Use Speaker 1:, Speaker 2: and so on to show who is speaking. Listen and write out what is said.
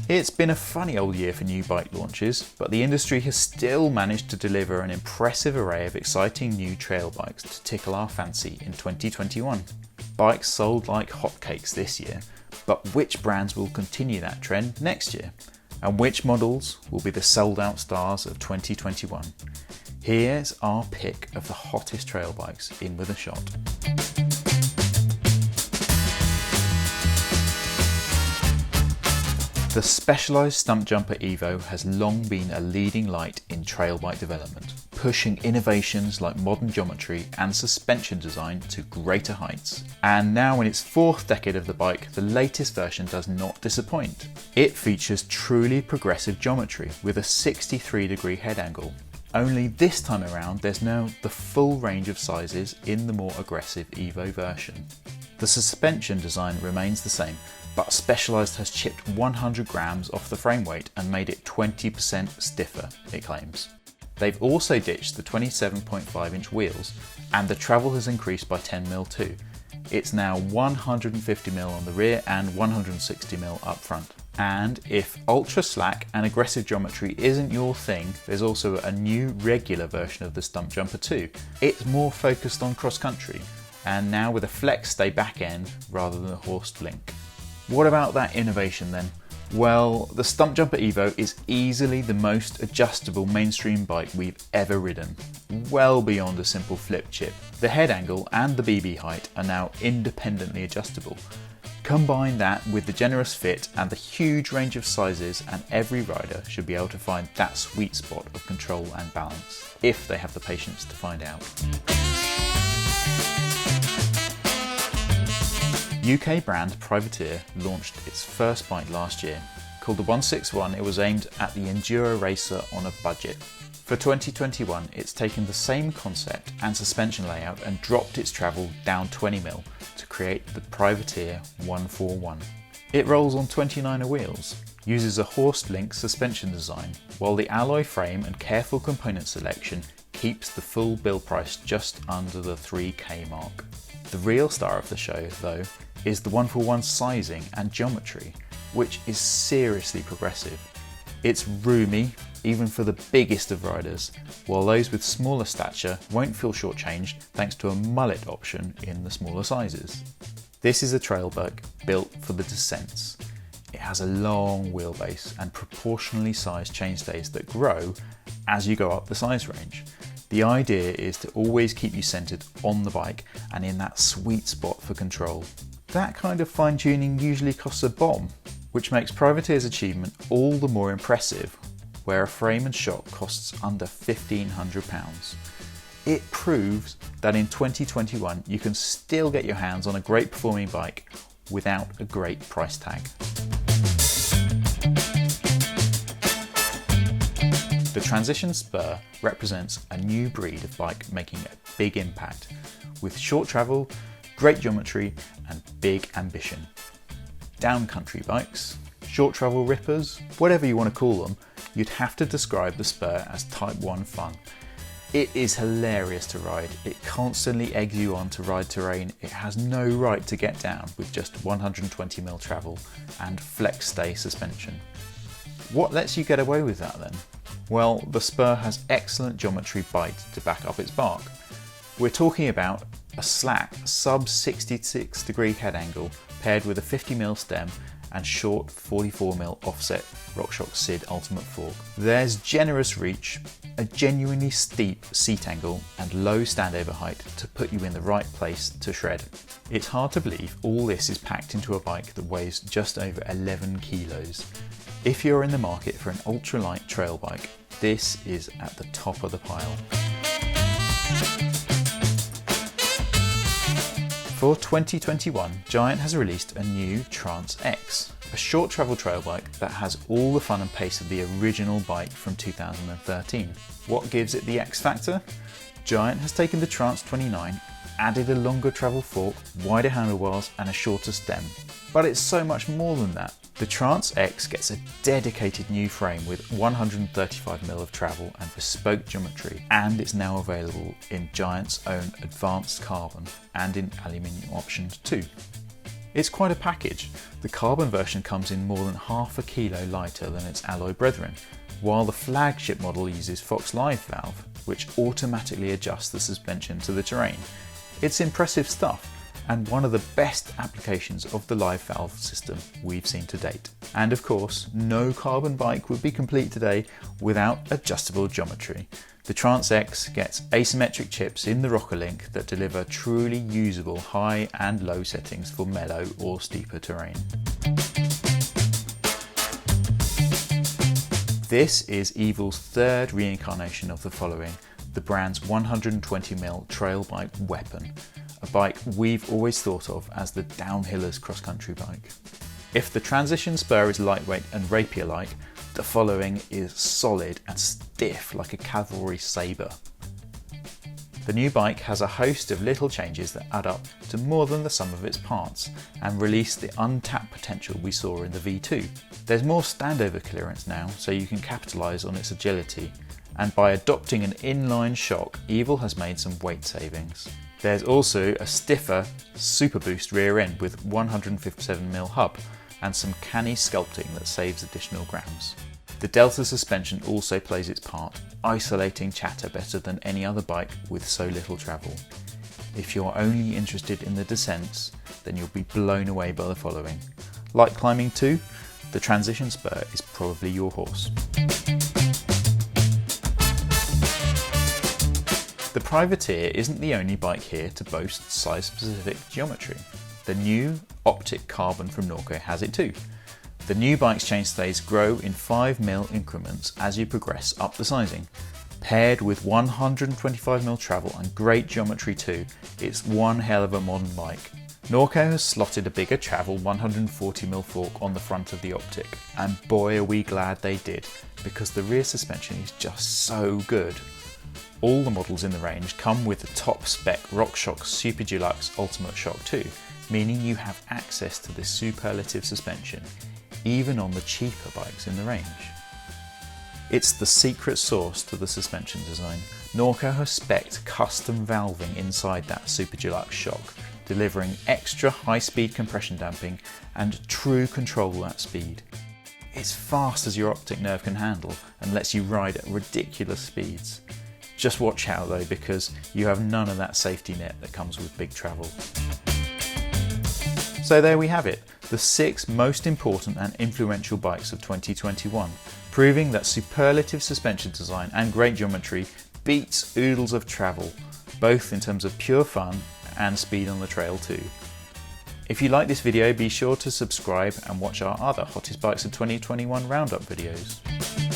Speaker 1: It's been a funny old year for new bike launches, but the industry has still managed to deliver an impressive array of exciting new trail bikes to tickle our fancy in 2021. Bikes sold like hotcakes this year, but which brands will continue that trend next year? And which models will be the sold out stars of 2021? Here's our pick of the hottest trail bikes in with a shot. The Specialized Stumpjumper Evo has long been a leading light in trail bike development, pushing innovations like modern geometry and suspension design to greater heights. And now in its fourth decade of the bike, the latest version does not disappoint. It features truly progressive geometry with a 63-degree head angle. Only this time around, there's now the full range of sizes in the more aggressive Evo version. The suspension design remains the same, but Specialized has chipped 100 grams off the frame weight and made it 20% stiffer, it claims. They've also ditched the 27.5-inch wheels, and the travel has increased by 10mm too. It's now 150mm on the rear and 160mm up front. And if ultra slack and aggressive geometry isn't your thing, there's also a new regular version of the Stumpjumper 2. It's more focused on cross-country, and now with a flex stay back end rather than a horsed link. What about that innovation then? Well, the Stumpjumper Evo is easily the most adjustable mainstream bike we've ever ridden, well beyond a simple flip chip. The head angle and the BB height are now independently adjustable. Combine that with the generous fit and the huge range of sizes, and every rider should be able to find that sweet spot of control and balance, if they have the patience to find out. UK brand Privateer launched its first bike last year. Called the 161, it was aimed at the enduro racer on a budget. For 2021, it's taken the same concept and suspension layout and dropped its travel down 20mm to create the Privateer 141. It rolls on 29er wheels, uses a horsed link suspension design, while the alloy frame and careful component selection keeps the full build price just under the 3k mark. The real star of the show, though, is the 141 sizing and geometry, which is seriously progressive. It's roomy, even for the biggest of riders, while those with smaller stature won't feel shortchanged thanks to a mullet option in the smaller sizes. This is a trail bike built for the descents. It has a long wheelbase and proportionally sized chainstays that grow as you go up the size range. The idea is to always keep you centered on the bike and in that sweet spot for control. That kind of fine-tuning usually costs a bomb, which makes Privateer's achievement all the more impressive, where a frame and shock costs under £1,500. It proves that in 2021 you can still get your hands on a great performing bike without a great price tag. The Transition Spur represents a new breed of bike making a big impact, with short travel, great geometry and big ambition. Downcountry bikes, short travel rippers, whatever you want to call them, you'd have to describe the Spur as Type 1 fun. It is hilarious to ride, it constantly eggs you on to ride terrain, it has no right to get down with just 120mm travel and flex stay suspension. What lets you get away with that then? Well, the Spur has excellent geometry bite to back up its bark. We're talking about a slack sub 66 degree head angle paired with a 50mm stem and short 44mm offset RockShox SID Ultimate fork. There's generous reach, a genuinely steep seat angle and low standover height to put you in the right place to shred. It's hard to believe all this is packed into a bike that weighs just over 11 kilos. If you're in the market for an ultralight trail bike, this is at the top of the pile. For 2021, Giant has released a new Trance X, a short travel trail bike that has all the fun and pace of the original bike from 2013. What gives it the X factor? Giant has taken the Trance 29, added a longer travel fork, wider handlebars and a shorter stem. But it's so much more than that. The Trance X gets a dedicated new frame with 135mm of travel and bespoke geometry, and it's now available in Giant's own advanced carbon and in aluminium options too. It's quite a package. The carbon version comes in more than half a kilo lighter than its alloy brethren, while the flagship model uses Fox Live valve, which automatically adjusts the suspension to the terrain. It's impressive stuff, and one of the best applications of the live valve system we've seen to date. And of course, no carbon bike would be complete today without adjustable geometry. The Trance X gets asymmetric chips in the rocker link that deliver truly usable high and low settings for mellow or steeper terrain. This is Evil's third reincarnation of the following, the brand's 120mm trail bike weapon, a bike we've always thought of as the downhiller's cross-country bike. If the Transition Spur is lightweight and rapier-like, the following is solid and stiff like a cavalry sabre. The new bike has a host of little changes that add up to more than the sum of its parts and release the untapped potential we saw in the V2. There's more standover clearance now, so you can capitalise on its agility, and by adopting an inline shock, Evil has made some weight savings. There's also a stiffer Super Boost rear end with 157mm hub and some canny sculpting that saves additional grams. The Delta suspension also plays its part, isolating chatter better than any other bike with so little travel. If you're only interested in the descents, then you'll be blown away by the following. Like climbing too? The Transition Spur is probably your horse. The Privateer isn't the only bike here to boast size-specific geometry. The new Optic Carbon from Norco has it too. The new bike's chainstays grow in 5mm increments as you progress up the sizing. Paired with 125mm travel and great geometry too, it's one hell of a modern bike. Norco has slotted a bigger travel 140mm fork on the front of the Optic, and boy are we glad they did, because the rear suspension is just so good. All the models in the range come with the top spec RockShox Super Deluxe Ultimate Shock 2, meaning you have access to this superlative suspension, even on the cheaper bikes in the range. It's the secret sauce to the suspension design. Norco has spec'd custom valving inside that Super Deluxe shock, delivering extra high-speed compression damping and true control at speed. It's fast as your optic nerve can handle and lets you ride at ridiculous speeds. Just watch out though, because you have none of that safety net that comes with big travel. So there we have it, the 6 most important and influential bikes of 2021, proving that superlative suspension design and great geometry beats oodles of travel, both in terms of pure fun and speed on the trail too. If you like this video, be sure to subscribe and watch our other Hottest Bikes of 2021 roundup videos.